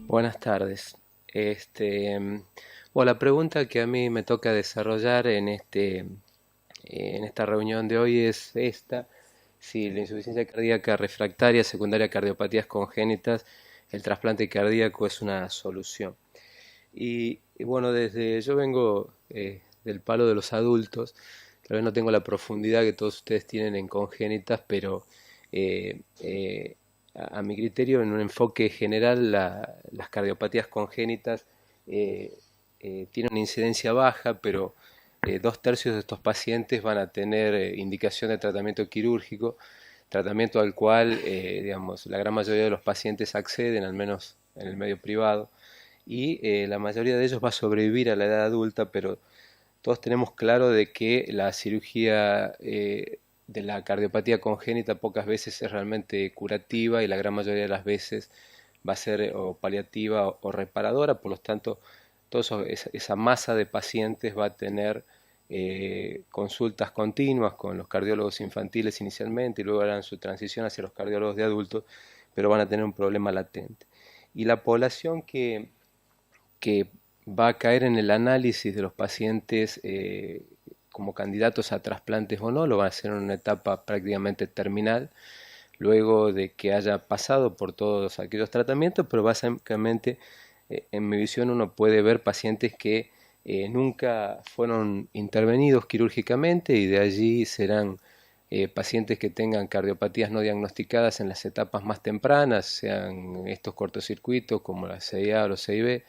Buenas tardes. Bueno, la pregunta que a mí me toca desarrollar en esta reunión de hoy es esta: si la insuficiencia cardíaca refractaria secundaria a cardiopatías congénitas, el trasplante cardíaco es una solución. Y bueno, yo vengo del palo de los adultos. Tal vez no tengo la profundidad que todos ustedes tienen en congénitas, pero eh, eh, a mi criterio, en un enfoque general, las cardiopatías congénitas eh, tienen una incidencia baja, pero dos tercios de estos pacientes van a tener indicación de tratamiento quirúrgico, tratamiento al cual, digamos, la gran mayoría de los pacientes acceden, al menos en el medio privado, y la mayoría de ellos va a sobrevivir a la edad adulta, pero todos tenemos claro de que la cirugía de la cardiopatía congénita pocas veces es realmente curativa, y la gran mayoría de las veces va a ser o paliativa o reparadora. Por lo tanto, esa masa de pacientes va a tener consultas continuas con los cardiólogos infantiles inicialmente, y luego harán su transición hacia los cardiólogos de adultos, pero van a tener un problema latente. Y la población que va a caer en el análisis de los pacientes como candidatos a trasplantes o no, lo va a hacer en una etapa prácticamente terminal, luego de que haya pasado por todos aquellos tratamientos. Pero básicamente, en mi visión, uno puede ver pacientes que nunca fueron intervenidos quirúrgicamente, y de allí serán pacientes que tengan cardiopatías no diagnosticadas en las etapas más tempranas, sean estos cortocircuitos como la CIA o los CIB,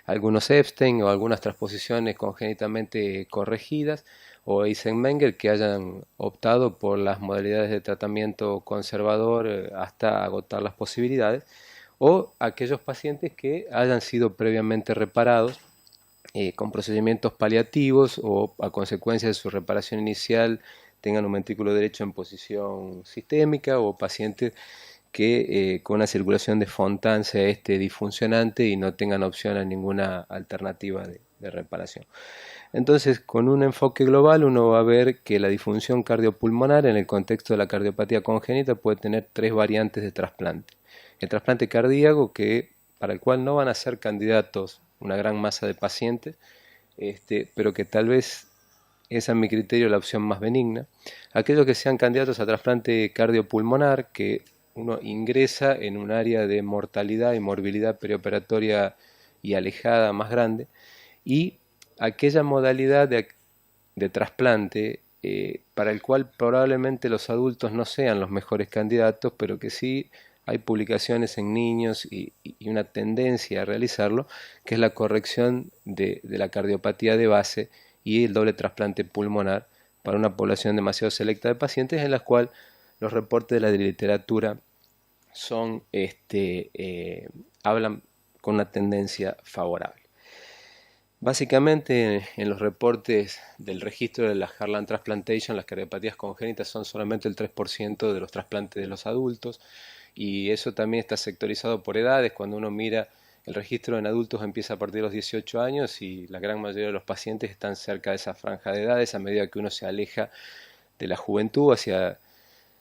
algunos Epstein o algunas transposiciones congénitamente corregidas, o Eisenmenger, que hayan optado por las modalidades de tratamiento conservador hasta agotar las posibilidades, o aquellos pacientes que hayan sido previamente reparados con procedimientos paliativos, o a consecuencia de su reparación inicial tengan un ventrículo derecho en posición sistémica, o pacientes que con una circulación de Fontan sea disfuncionante y no tengan opción a ninguna alternativa de reparación. Entonces, con un enfoque global, uno va a ver que la disfunción cardiopulmonar en el contexto de la cardiopatía congénita puede tener tres variantes de trasplante. El trasplante cardíaco, para el cual no van a ser candidatos una gran masa de pacientes, pero que tal vez es, a mi criterio, la opción más benigna. Aquellos que sean candidatos a trasplante cardiopulmonar, que uno ingresa en un área de mortalidad y morbilidad perioperatoria y alejada más grande, y aquella modalidad de trasplante para el cual probablemente los adultos no sean los mejores candidatos, pero que sí hay publicaciones en niños y una tendencia a realizarlo, que es la corrección de la cardiopatía de base y el doble trasplante pulmonar para una población demasiado selecta de pacientes, en la cual los reportes de la literatura hablan con una tendencia favorable. Básicamente, en los reportes del registro de la Heartland Transplantation, las cardiopatías congénitas son solamente el 3% de los trasplantes de los adultos, y eso también está sectorizado por edades. Cuando uno mira el registro en adultos, empieza a partir de los 18 años, y la gran mayoría de los pacientes están cerca de esa franja de edades. A medida que uno se aleja de la juventud hacia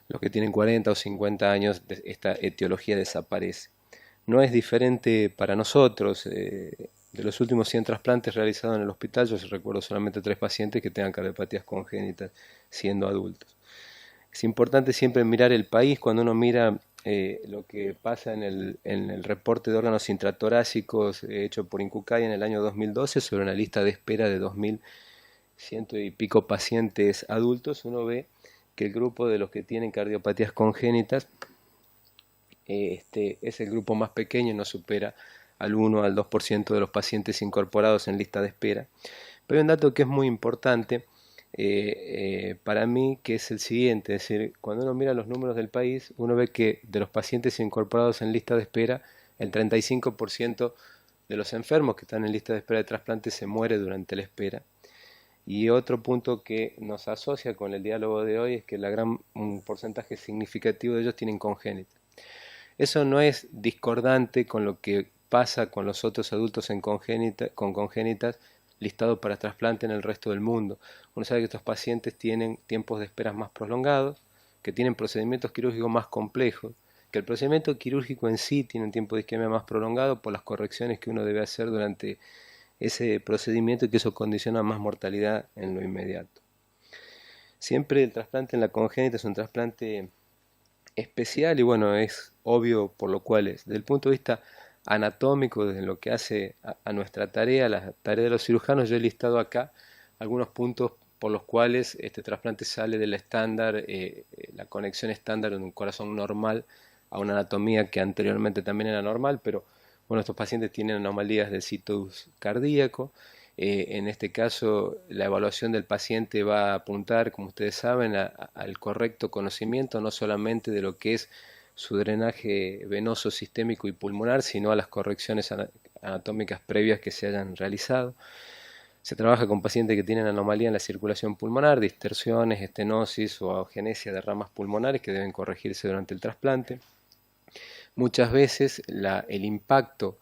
los que tienen 40 o 50 años, esta etiología desaparece. No es diferente para nosotros. De los últimos 100 trasplantes realizados en el hospital, yo recuerdo solamente 3 pacientes que tengan cardiopatías congénitas siendo adultos. Es importante siempre mirar el país. Cuando uno mira lo que pasa en el reporte de órganos intratorácicos hecho por Incucay en el año 2012, sobre una lista de espera de 2.100 y pico pacientes adultos, uno ve que el grupo de los que tienen cardiopatías congénitas es el grupo más pequeño, no supera al 1 al 2% de los pacientes incorporados en lista de espera. Pero hay un dato que es muy importante para mí, que es el siguiente: es decir, cuando uno mira los números del país, uno ve que de los pacientes incorporados en lista de espera, el 35% de los enfermos que están en lista de espera de trasplante se muere durante la espera. Y otro punto que nos asocia con el diálogo de hoy es que un porcentaje significativo de ellos tienen congénita. Eso no es discordante con lo que pasa con los otros adultos con congénitas listados para trasplante en el resto del mundo. Uno sabe que estos pacientes tienen tiempos de espera más prolongados, que tienen procedimientos quirúrgicos más complejos, que el procedimiento quirúrgico en sí tiene un tiempo de isquemia más prolongado por las correcciones que uno debe hacer durante ese procedimiento y que eso condiciona más mortalidad en lo inmediato. Siempre el trasplante en la congénita es un trasplante especial y bueno, es obvio por lo cual es. Desde el punto de vista anatómico, desde lo que hace a nuestra tarea, la tarea de los cirujanos, yo he listado acá algunos puntos por los cuales este trasplante sale del estándar, la conexión estándar de un corazón normal a una anatomía que anteriormente también era normal, pero bueno, estos pacientes tienen anomalías del situs cardíaco. En este caso, la evaluación del paciente va a apuntar, como ustedes saben, al correcto conocimiento, no solamente de lo que es su drenaje venoso, sistémico y pulmonar, sino a las correcciones anatómicas previas que se hayan realizado. Se trabaja con pacientes que tienen anomalía en la circulación pulmonar, distorsiones, estenosis o agenesia de ramas pulmonares que deben corregirse durante el trasplante. Muchas veces el impacto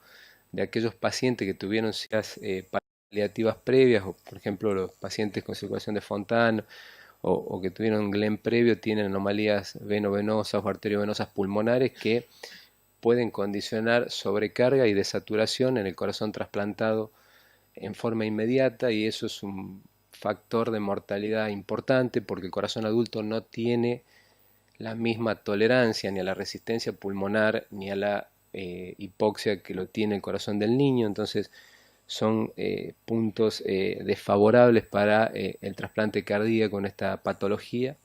de aquellos pacientes que tuvieron ciertas paliativas previas, o por ejemplo los pacientes con circulación de Fontana o que tuvieron Glenn previo, tienen anomalías venovenosas o arteriovenosas pulmonares que pueden condicionar sobrecarga y desaturación en el corazón trasplantado en forma inmediata, y eso es un factor de mortalidad importante porque el corazón adulto no tiene la misma tolerancia ni a la resistencia pulmonar ni a la hipoxia que lo tiene el corazón del niño. Entonces son puntos desfavorables para el trasplante cardíaco con esta patología,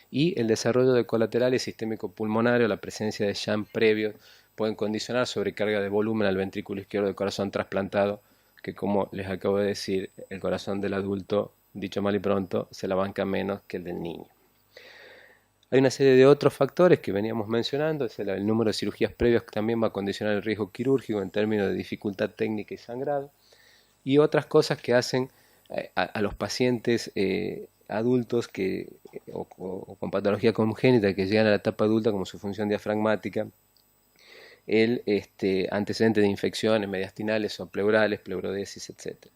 y el desarrollo de colaterales sistémico pulmonares o la presencia de shunt previo pueden condicionar sobrecarga de volumen al ventrículo izquierdo del corazón trasplantado, que como les acabo de decir, el corazón del adulto, dicho mal y pronto, se la banca menos que el del niño. Hay una serie de otros factores que veníamos mencionando, el número de cirugías previas que también va a condicionar el riesgo quirúrgico en términos de dificultad técnica y sangrado, y otras cosas que hacen a los pacientes adultos o con patología congénita que llegan a la etapa adulta, como su función diafragmática, el antecedente de infecciones mediastinales o pleurales, pleurodesis, etc.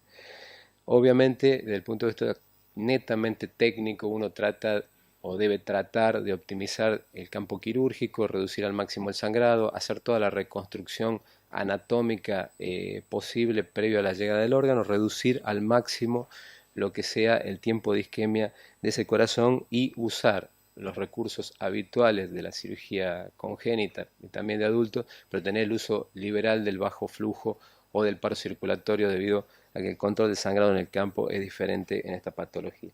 Obviamente, desde el punto de vista netamente técnico, uno trata o debe tratar de optimizar el campo quirúrgico, reducir al máximo el sangrado, hacer toda la reconstrucción anatómica posible previo a la llegada del órgano, reducir al máximo lo que sea el tiempo de isquemia de ese corazón y usar los recursos habituales de la cirugía congénita y también de adultos, pero tener el uso liberal del bajo flujo o del paro circulatorio debido a que el control del sangrado en el campo es diferente en esta patología.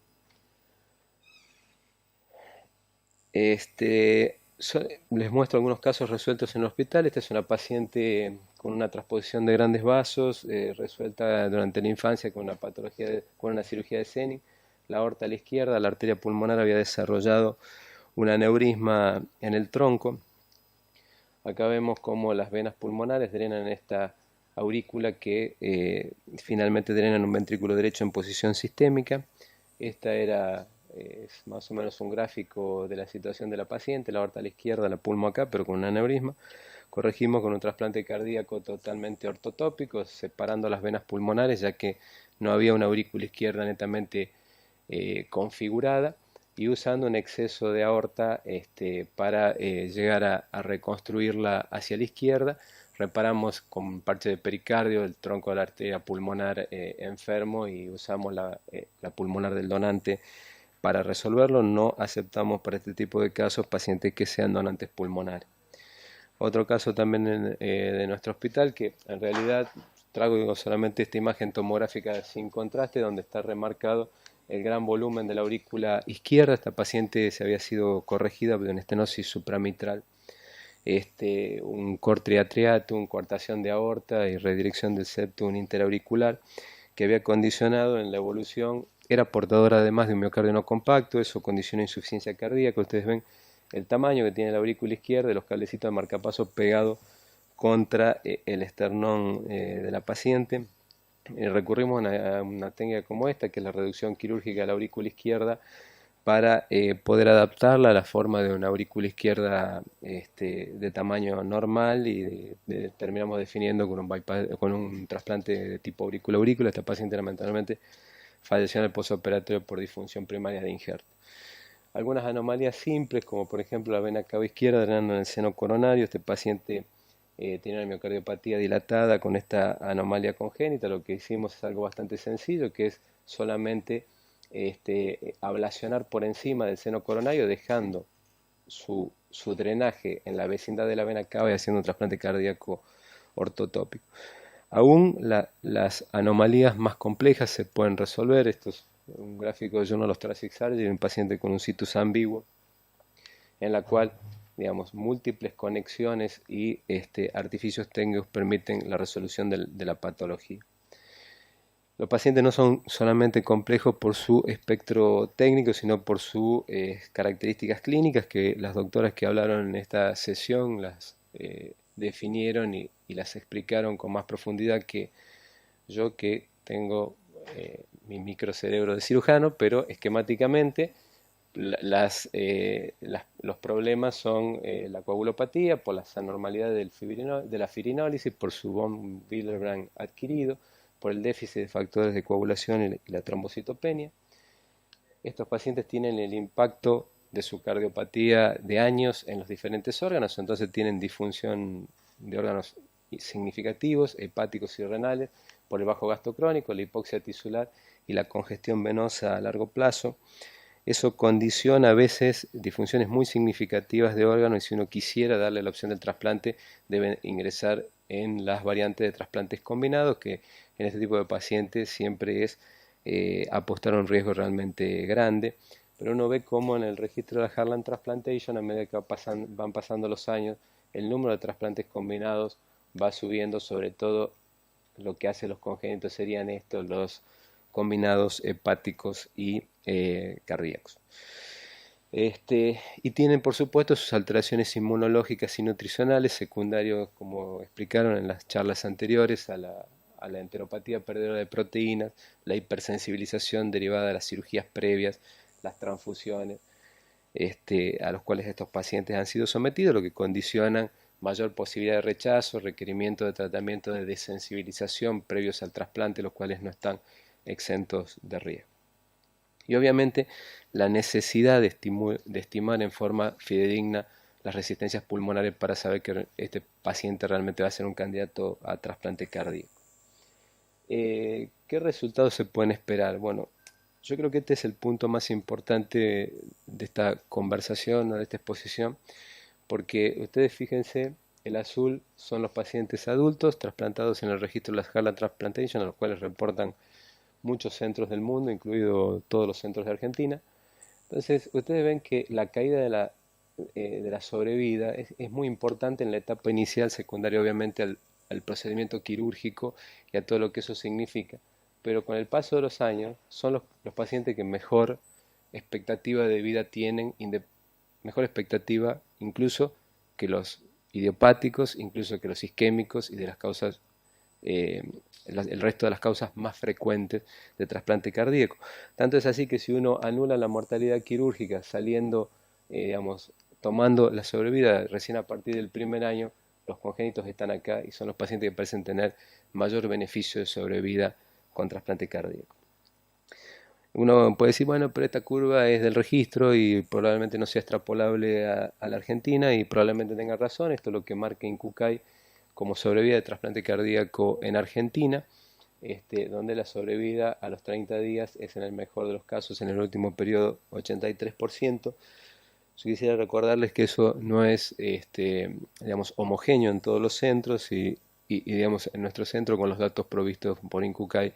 Les muestro algunos casos resueltos en el hospital. Esta es una paciente con una transposición de grandes vasos, resuelta durante la infancia con una patología, con una cirugía de Senning. La aorta a la izquierda, la arteria pulmonar había desarrollado un aneurisma en el tronco. Acá vemos cómo las venas pulmonares drenan esta aurícula que finalmente drenan un ventrículo derecho en posición sistémica. Esta es más o menos un gráfico de la situación de la paciente, la aorta a la izquierda, la pulmo acá, pero con un aneurisma. Corregimos con un trasplante cardíaco totalmente ortotópico, separando las venas pulmonares, ya que no había una aurícula izquierda netamente configurada, y usando un exceso de aorta para llegar a reconstruirla hacia la izquierda. Reparamos con parche de pericardio el tronco de la arteria pulmonar enfermo y usamos la pulmonar del donante para resolverlo. No aceptamos para este tipo de casos pacientes que sean donantes pulmonares. Otro caso también de nuestro hospital, que en realidad traigo solamente esta imagen tomográfica sin contraste, donde está remarcado el gran volumen de la aurícula izquierda. Esta paciente se había sido corregida por una estenosis supramitral, un cortriatriatum, coartación de aorta y redirección del septum interauricular, que había condicionado en la evolución, era portadora además de un miocardio no compacto. Eso condicionó insuficiencia cardíaca. Ustedes ven el tamaño que tiene la aurícula izquierda, los cablecitos de marcapaso pegados contra el esternón de la paciente. Recurrimos a una técnica como esta, que es la reducción quirúrgica de la aurícula izquierda, para poder adaptarla a la forma de una aurícula izquierda de tamaño normal, y terminamos definiendo con un trasplante de tipo aurícula-aurícula. Esta paciente lamentablemente falleció en el postoperatorio por disfunción primaria de injerto. algunas anomalías simples, como por ejemplo la vena cava izquierda drenando en el seno coronario. Este paciente tiene una miocardiopatía dilatada con esta anomalía congénita. Lo que hicimos es algo bastante sencillo, que es solamente ablacionar por encima del seno coronario, dejando su drenaje en la vecindad de la vena cava y haciendo un trasplante cardíaco ortotópico. Aún las anomalías más complejas se pueden resolver. Esto es un gráfico de Journal of Thoracic Surgery de un paciente con un situs ambiguo, en la cual, digamos, múltiples conexiones y artificios técnicos permiten la resolución de la patología. Los pacientes no son solamente complejos por su espectro técnico, sino por sus características clínicas, que las doctoras que hablaron en esta sesión las definieron y las explicaron con más profundidad que yo, que tengo mi microcerebro de cirujano, pero esquemáticamente los problemas son la coagulopatía por las anormalidades de la firinólisis, por su von Willebrand adquirido, por el déficit de factores de coagulación y la trombocitopenia. Estos pacientes tienen el impacto de su cardiopatía de años en los diferentes órganos, entonces tienen disfunción de órganos significativos, hepáticos y renales, por el bajo gasto crónico, la hipoxia tisular y la congestión venosa a largo plazo. Eso condiciona a veces disfunciones muy significativas de órganos, y si uno quisiera darle la opción del trasplante, debe ingresar en las variantes de trasplantes combinados, que en este tipo de pacientes siempre es apostar a un riesgo realmente grande. Pero uno ve cómo en el registro de la Heartland Transplantation, a medida que van pasando los años, el número de trasplantes combinados va subiendo. Sobre todo lo que hacen los congénitos serían estos, los combinados hepáticos y cardíacos. Y tienen, por supuesto, sus alteraciones inmunológicas y nutricionales secundarios, como explicaron en las charlas anteriores, a la enteropatía perdedora de proteínas, la hipersensibilización derivada de las cirugías previas, las transfusiones, a los cuales estos pacientes han sido sometidos, lo que condicionan mayor posibilidad de rechazo, requerimiento de tratamiento de desensibilización previos al trasplante, los cuales no están exentos de riesgo. Y obviamente la necesidad de estimar en forma fidedigna las resistencias pulmonares para saber que este paciente realmente va a ser un candidato a trasplante cardíaco. ¿Qué resultados se pueden esperar? Bueno, yo creo que este es el punto más importante de esta conversación o de esta exposición, porque ustedes fíjense, el azul son los pacientes adultos trasplantados en el registro de las Heartland Transplantation, a los cuales reportan muchos centros del mundo, incluido todos los centros de Argentina. Entonces, ustedes ven que la caída de la sobrevida es muy importante en la etapa inicial, secundaria obviamente al procedimiento quirúrgico y a todo lo que eso significa. Pero con el paso de los años son los pacientes que mejor expectativa de vida tienen, mejor expectativa incluso que los idiopáticos, incluso que los isquémicos y de las causas, el resto de las causas más frecuentes de trasplante cardíaco. Tanto es así que si uno anula la mortalidad quirúrgica saliendo, digamos, tomando la sobrevida recién a partir del primer año, los congénitos están acá y son los pacientes que parecen tener mayor beneficio de sobrevida con trasplante cardíaco. Uno puede decir, bueno, pero esta curva es del registro y probablemente no sea extrapolable a la Argentina, y probablemente tenga razón. Esto es lo que marca INCUCAI como sobrevida de trasplante cardíaco en Argentina, donde la sobrevida a los 30 días es, en el mejor de los casos, en el último periodo, 83%. Yo quisiera recordarles que eso no es digamos, homogéneo en todos los centros, y digamos, en nuestro centro, con los datos provistos por INCUCAI,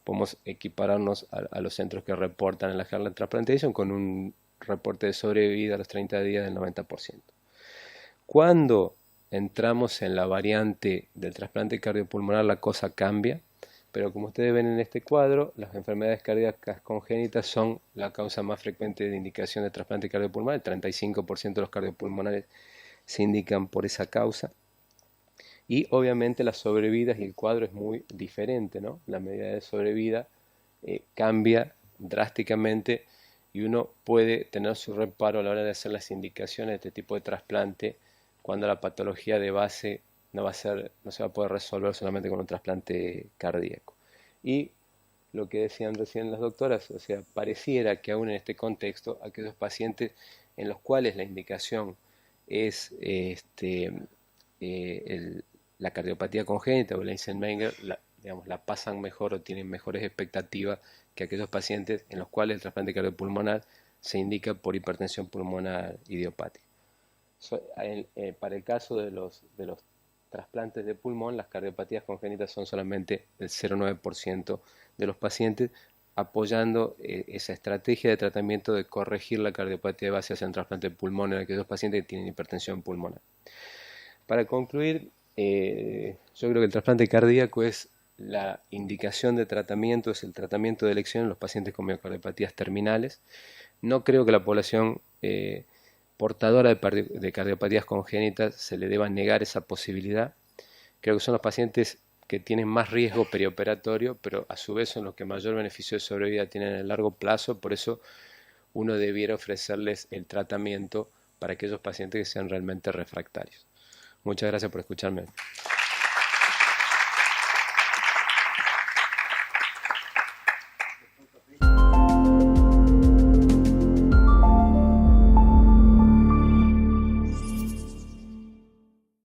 podemos equipararnos a los centros que reportan en la Heartland Transplantation con un reporte de sobrevida a los 30 días del 90%. Cuando entramos en la variante del trasplante cardiopulmonar, la cosa cambia, pero como ustedes ven en este cuadro, las enfermedades cardíacas congénitas son la causa más frecuente de indicación de trasplante cardiopulmonar. El 35% de los cardiopulmonares se indican por esa causa. Y obviamente las sobrevidas y el cuadro es muy diferente, ¿no? La medida de sobrevida cambia drásticamente, y uno puede tener su reparo a la hora de hacer las indicaciones de este tipo de trasplante cuando la patología de base no se va a poder resolver solamente con un trasplante cardíaco. Y lo que decían recién las doctoras, o sea, pareciera que aún en este contexto, aquellos pacientes en los cuales la indicación es la cardiopatía congénita o la Eisenmenger, digamos, la pasan mejor o tienen mejores expectativas que aquellos pacientes en los cuales el trasplante cardiopulmonar se indica por hipertensión pulmonar idiopática. Para el caso de los trasplantes de pulmón, las cardiopatías congénitas son solamente el 0,9% de los pacientes, apoyando esa estrategia de tratamiento de corregir la cardiopatía de base hacia un trasplante de pulmón en aquellos pacientes que tienen hipertensión pulmonar. Para concluir, yo creo que el trasplante cardíaco es la indicación de tratamiento, es el tratamiento de elección en los pacientes con miocardiopatías terminales. No creo que la población portadora de cardiopatías congénitas se le deba negar esa posibilidad. Creo que son los pacientes que tienen más riesgo perioperatorio, pero a su vez son los que mayor beneficio de sobrevida tienen a largo plazo, por eso uno debiera ofrecerles el tratamiento para aquellos pacientes que sean realmente refractarios. Muchas gracias por escucharme.